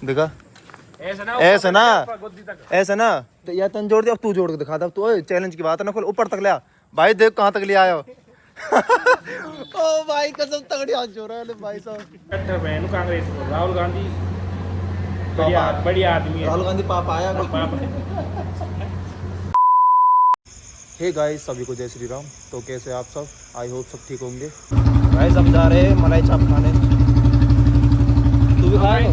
दिखा ऐसा ना तो या तन जोड़ दे, अब तू जोड़ के दिखा दे। तू चैलेंज की बात है ना, खोल ऊपर तक ले आ भाई, देख कहाँ तक ले आया हो। ओ भाई कसम तगड़ी हाथ जोड़ रहा है भाई साहब। कांग्रेस राहुल गांधी बढ़िया आदमी है। राहुल गांधी पापा आया हे गाइस, सभी को जय श्री राम। तो कैसे आप सब, आई होप सब ठीक होंगे। गाइस हम जा रहे हैं मलाई चाप खाने। तू भी खाएगा?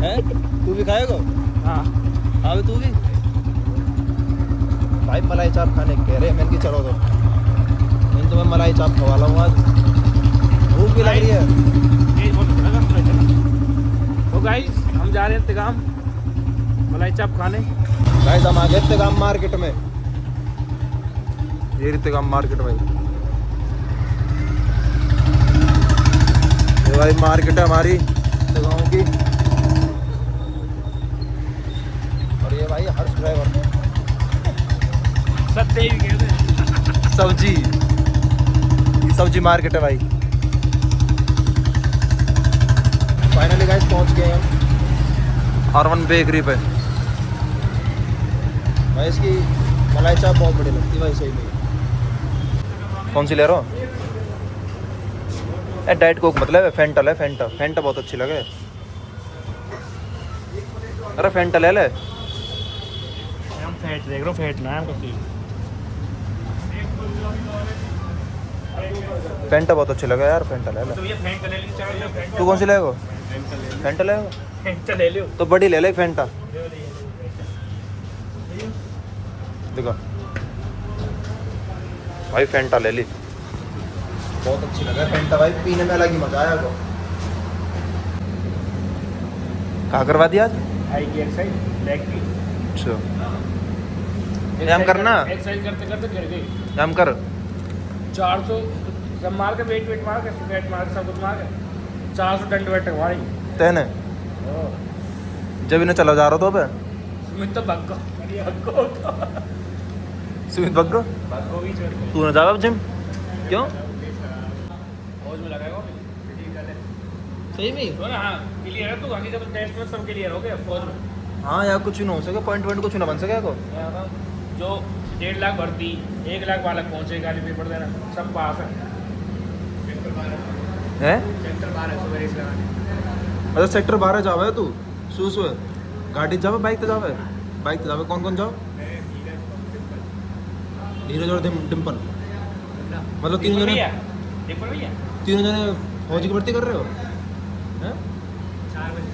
हैं? तू भी खाएगा? हाँ हाँ तू भी भाई मलाई चाप खाने कह रहे हैं। मैंने कि चलो तो इन तो मैं मलाई चाप खवा लाऊं आज, भूख भी लग रही है। तो गाइस हम जा रहे हैं तिगाम मलाई चाप खाने। गाइस हम आ गए तिगाम मार्केट में। ये तिगाम मार्केट भाई, ये भाई मार्केट है हमारी तिगाम की। और ये भाई हर्ष ड्राइवर सब्जी मार्केट है भाई। फाइनली गाइस पहुंच गए हम R1 बेकरी पे। भाई इसकी मलाई चाप बहुत बड़ी लगती है भाई, सही में। कौन सी ले रहा हो? डाइट कोक मतलब फेंटा ले, फेंटा फेंटा बहुत अच्छी लगे। अरे फेंटा ले ले। हम फेंट देख रहे हो, फेंट ना है फेंटा बहुत अच्छी लगे यार, फेंटा ले ले। तो ये फेंट ले लीजिए। तू कौन सी लेगा? फेंटा लेगा? फेंट ले लियो। तो बड़ी ले ले फेंटा। देखो भाई फेंटा ले ली, बहुत अच्छी लगा फेंटा भाई, पीने में अलग ही मजा आया। को कहाँ करवा दिया आज? आई की एक्सरसाइज लेग की। अच्छा हम करना, एक्सरसाइज करते करते गिर गई। हम कर 400 जब मार के वेट मार के वेट मार के सब कुछ मार के 400 डंड वेट मारी तेने जब इन्हें चला जा रहा तो पे सुमित तो भग्गो सुमित बग्गो भी छोड़ तू ना जाओ जिम क्यों? फौज में लगाएगा सही में? तो ना हाँ क्लियर है तू आगे जब टेस्ट में सब क्लियर हो गया फौज में। हाँ यार कुछ ना हो सके, पॉइंट कुछ ना बन सके को। जो 1.5 लाख भर्ती 1 लाख बालक पहुंचेगा पेपर देना सब पास है। सेक्टर 12 सुबह रेस लगाने। अच्छा सेक्टर 12 जावे तू? सु गाड़ी जावे, बाइक तो जावे? बाइक तो जावे। कौन कौन जाओ? नीरज और डिम्पल, मतलब तीनों जने फौजी की भर्ती कर रहे हो? हैं? 4 बजे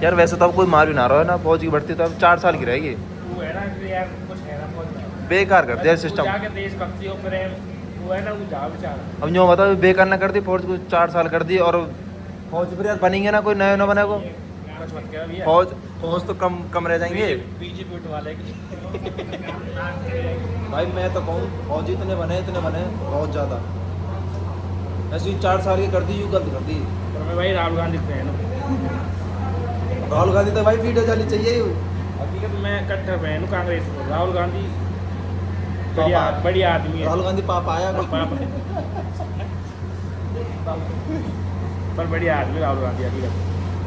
यार वैसे तो अब कोई मार भी ना रहा है ना, फौज की भर्ती तो अब 4 साल की रहेगी। वो है ना कि यार कुछ है ना फौज में बेकार कर दिया सिस्टम। जाके देशभक्ति और प्रेम वो है ना वो जा बेचारा। अब जो बताओ बेकार ना कर दी फौज को, 4 साल कर दी। और फौज फिर यार बनेंगे ना, कोई नया ना बनेगा फौज तो कम रह जाएंगे। बीजेपी वाले की भाई मैं तो कहूँ फौज इतने बने बहुत ज़्यादा। ऐसे 4 साल की कर दी, यूँ गलत कर दी। और मैं भाई राहुल गांधी फैन हूँ। राहुल गांधी तो भाई वीडियो जानी चाहिए। हकीकत मैं कट्टर फैन हूँ कांग्रेस को। राहुल गांधी बढ़िया आदमी है। राहुल गांधी पापा आया पर बढ़िया आदमी राहुल गांधी हकीकत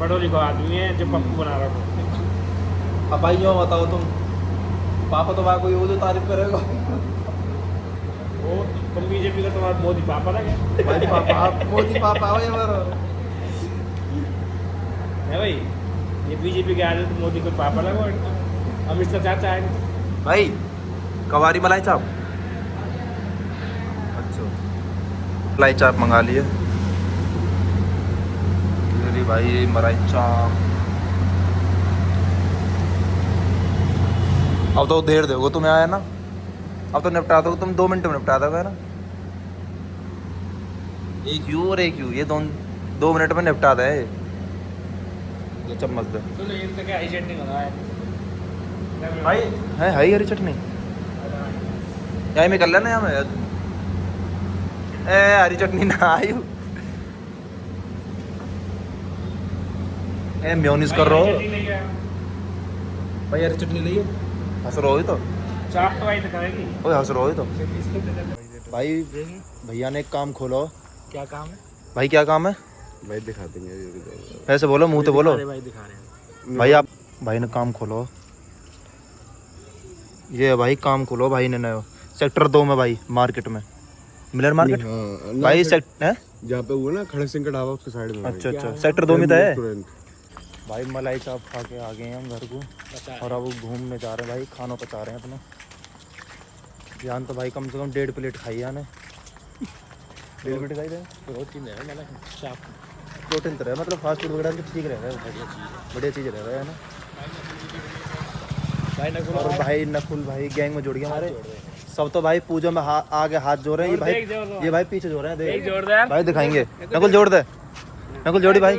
पढ़ो लिखो आदमी है जो पप्पू बना रहा हो। अब भाई यूँ बताओ तुम, पापा तो भाई कोई वो जो तारीफ करेगा। वो तुम बीजेपी का तुम्हारा मोदी पापा ना क्या? भाई पापा मोदी पापा हो यार है भाई, ये बीजेपी के आदमी तो मोदी को पापा लगा। अमित शाह चाचा है भाई। कवारी मलाई चाप, अच्छा मलाई चाप मंगा लिए। अरे भाई मलाई चाप अब तो देर दोगे तुम्हें आया ना, अब तो निपटा दोगे तुम, 2 मिनट में निपटा दोगे ना। एक यू और एक यू, ये 2 मिनट में निपटा दे। ये चम्मच दे भाई, है हरी हरी चटनी यहाँ में कर लेना। यहाँ में हरी चटनी ना आयु म्योनीस कर रहा हो भाई, हरी चटनी ली हंस रहो ही तो चाप तो भाई करेगी। ओए हंस रहो ही तो भाई। भैया ने एक काम खोलो। क्या काम है? भाई क्या काम है? भाई दिखा देंगे। ऐसे बोलो, मुंह तो बोलो। अरे भाई दिखा रहे हैं। भाई आप भाई ने काम खोलो। ये भाई काम खोलो भाई ने नया सेक्टर 2 में भाई, मार्केट में, मिलर मार्केट। हाँ, भाई सेक्टर है जहाँ पे वो ना खड़क सिंह का ढाबा उसके साइड में। अच्छा अच्छा, सेक्टर 2 में तो है रेस्टोरेंट। भाई। मलाई चाप खा के आ गए हैं हम घर को, और अब घूमने जा रहे हैं भाई, खाना पचा रहे हैं अपना। जान तो भाई कम से कम 1.5 प्लेट खाई है, 1.5 प्लेट खाई थे। प्रोटीन है मतलब चाप। प्रोटीन तो रहे, मतलब फास्ट फूड वगैरह तो ठीक रहेगा, बढ़िया चीज़ रहेगा, है ना। भाई नकुल और भाई नकुल भाई गैंग में जुड़ गए हमारे सब। तो भाई पूजा में आगे हाथ जोड़ रहे हैं, ये भाई पीछे जोड़ रहे हैं। एक देख जोड़ दे यार भाई, दिखाएंगे। नकुल जोड़ दे, नकुल जोड़ी भाई।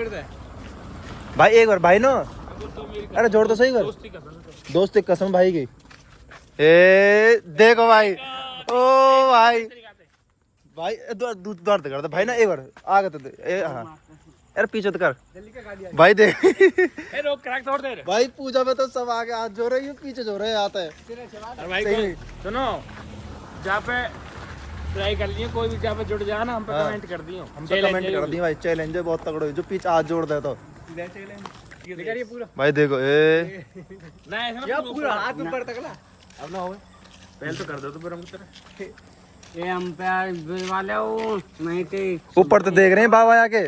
भाई एक बार भाई नो, अरे जोड़ तो सही कर। दोस्ती का समझ। दोस्ती की कसम भाई की। ए देखो भाई, ओ भाई भाई द्वार कर दे भाई ना, एक बार आगे तो दे। हाँ यार पीछे तो कर भाई, देख ए रोक क्रैक तोड़ दे रे। भाई पूजा में तो सब आगे हाथ जोड़ रहे हैं, पीछे जोड़ रहे हैं, आता है। अरे भाई सुनो, जहाँ पे ट्राई कर लिए, कोई भी जहाँ पे जुड़ जाए ना, हम पे हाँ। कमेंट कर दियो। हम तो कमेंट कर दिए भाई, चैलेंज है बहुत तगड़ो, जो पीछे हाथ जोड़ दे तो ये पूरा भाई देखो। ए ना ऐसा ना पूरा हाथ ऊपर तक ला। अब ना हो पहले तो कर दो तो फिर हम तरह ये हम पे वाले हो नहीं थे ऊपर तो देख रहे हैं बाबा आके।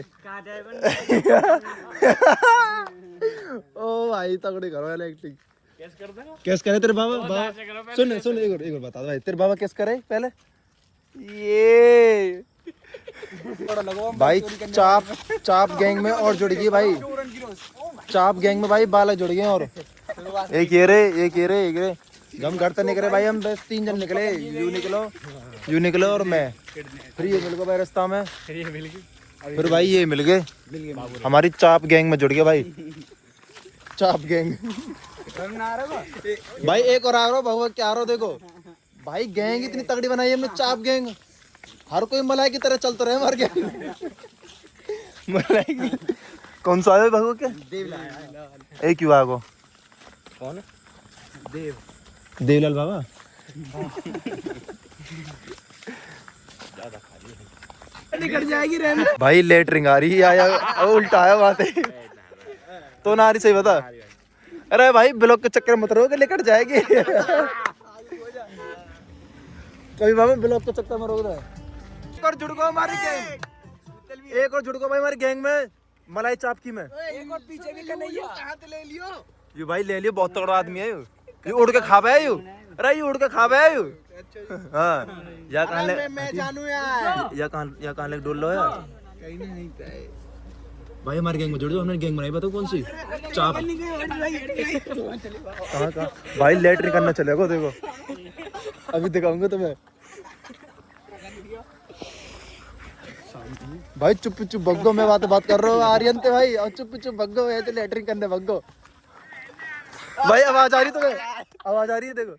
ओ भाई तगड़ी करो यार एक्टिंग। कैसे कर देगा? कैस करे तेरे बाबा? ऐसे करो पहले। सुन सुन एक बार बता दो भाई, तेरे बाबा कैस करे पहले? ये भाई चाप गैंग में और जुड़ गई भाई, चाप गैंग में भाई बालक जुड़ गए। और एक ये रे हम घर तो निकले भाई, हम बस 3 जन निकले, यू निकलो और मैं, फिर ये मिल गए भाई रास्ता में, फिर भाई ये मिल गए, हमारी चाप गैंग में जुड़ गए भाई, चाप गैंग। भाई एक और आ रहा बहु क्या रहा देखो भाई, गैंग इतनी तगड़ी बनाई है हमने, चाप गैंग। हर कोई मलाई की तरह चलते रहे हमारे गैंग। मलाई की कौन सा है बहु के? एक क्यों आगो कौन है? देवलाल बाबा। निकल जाएगी रहने। भाई लेटरिंग आ रही है, आया उल्टा आया बात है तो ना आ रही, सही बता। अरे भाई ब्लॉक के चक्कर मत रहो कि लेकर जाएगी। कभी बाबा ब्लॉक के चक्कर में रोक रहा है। एक और जुड़ गो हमारी गैंग, एक और जुड़ गो भाई हमारी गैंग में, मलाई चाप की में। एक और पीछे भी करना है। ले लियो। ये भाई ले लियो, बहुत तगड़ा आदमी है ये उड़ के खा पाया यू। अरे ये उड़ के खा पाया यू। हाँ या कहाँ ले, मैं जानू यार। या कहाँ ले डोल लो यार। भाई हमारे गैंग में जुड़ जाओ, हमने गैंग बनाई, बताओ कौन सी? चाप। कहाँ भाई लेटरिंग करना चलेगा देखो, अभी दिखाऊंगा तुम्हें। भाई चुप चुप भगो, मैं बात कर रहा हूँ आर्यन थे भाई, और चुप चुप भगो, ऐसे लेटरिंग करने भगो। भाई आवाज आ रही तुम्हें? आवाज आ रही है देखो,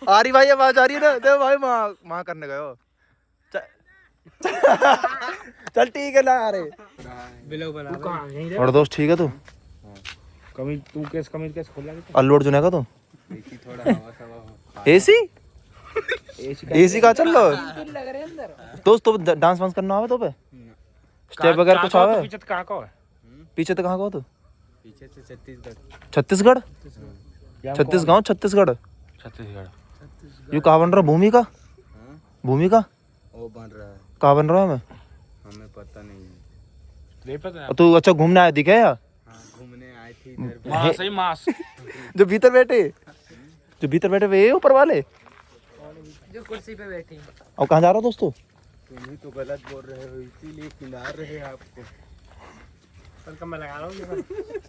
आ रही भाई आवाज आ रही है ना, देखो भाई माँ करने गए हो। चल ठीक है ना। अरे और दोस्त ठीक है तू? कमी तू कैसे खोला? अल्लू अर्जुन है का तू? एसी एसी का चल लो दोस्त। तो डांस वांस करना आवे तो पे स्टेप वगैरह कुछ आवे? पीछे कहाँ का है? पीछे तो कहाँ का हो तू? पीछे से छत्तीसगढ़। छत्तीसगढ़ छत्तीसगढ़ यू कहाँ बन रहा? भूमि का वो बन रहा है, कहाँ बन रहा है? हमें पता नहीं है। नहीं पता। तू अच्छा घूमने आया दिखे या? हाँ घूमने आई थी इधर पे। मास सही मास। जो भीतर बैठे वे ऊपर वाले, जो कुर्सी पे बैठी। और कहाँ जा रहा हो दोस्तों? तुम ही तो गलत बोल रहे हो, इसीलिए खिला रहे हैं आपको। पर कम लगा रहा हूँ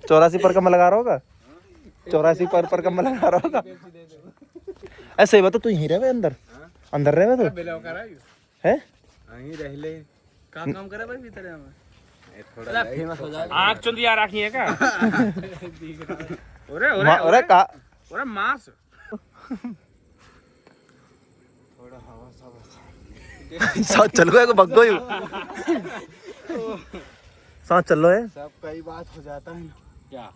84 पर कम लगा रहा होगा, 84 पर कम लगा रहा होगा। ऐसे ही बता, तू यहीं रहे अंदर रहे तो बिलो करा है? यहीं रह ले। काम करे भाई भीतर में। थोड़ा फेमस हो जाए। आँख चुंदिया रखी है क्या? अरे का ओरे मास। थोड़ा हवा साथ चल गए भगो यू साथ चल लो है। सब कई बात हो जाता है ना, क्या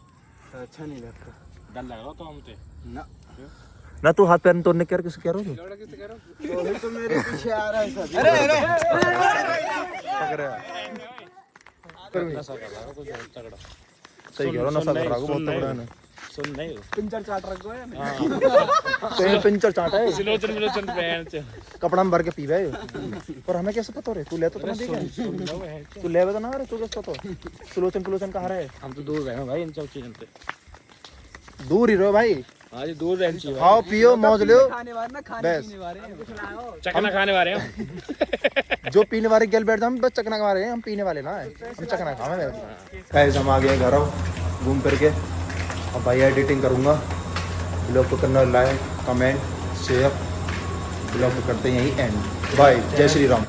तो अच्छा नहीं लगता। डर लग रहा तो हमसे ना। ना तू हाथ पैर तोड़ने क्या किस कह रहा हो वही तो मेरे पीछे आ रहा है सब। सही कह रहा हो, नशा कर रहा हो बहुत तगड़ा है। सुन नहीं पिंचर चाट रखो है तो ये पिंचर चाटा है, सिलोचन मिलोचन पहन से कपड़ा में भर के पीवा है। और हमें कैसे पता रे? तू ले तो ना देखे, तू ले तो ना रे, तू कैसे पता? सुलोचन पुलोचन कहाँ रहे? हम तो दूर रहे हैं भाई इन सब चीजों से। दूर ही रहो भाई, हाँ जी दूर रहना चाहिए। खाओ पियो मौज लो। खाने वाले ना खाने बस। पीने वाले चकना खाने वाले हैं। जो पीने वाले गल बैठते हम बस चकना खा रहे हैं, हम पीने वाले ना है, हम चकना खावे। गाइस हम आ गए घर घूम फिर के। अब भाई एडिटिंग करूँगा, ब्लॉग को करना लाइक कमेंट शेयर, ब्लॉग को करते हैं यहीं एंड। बाय, जय श्री राम।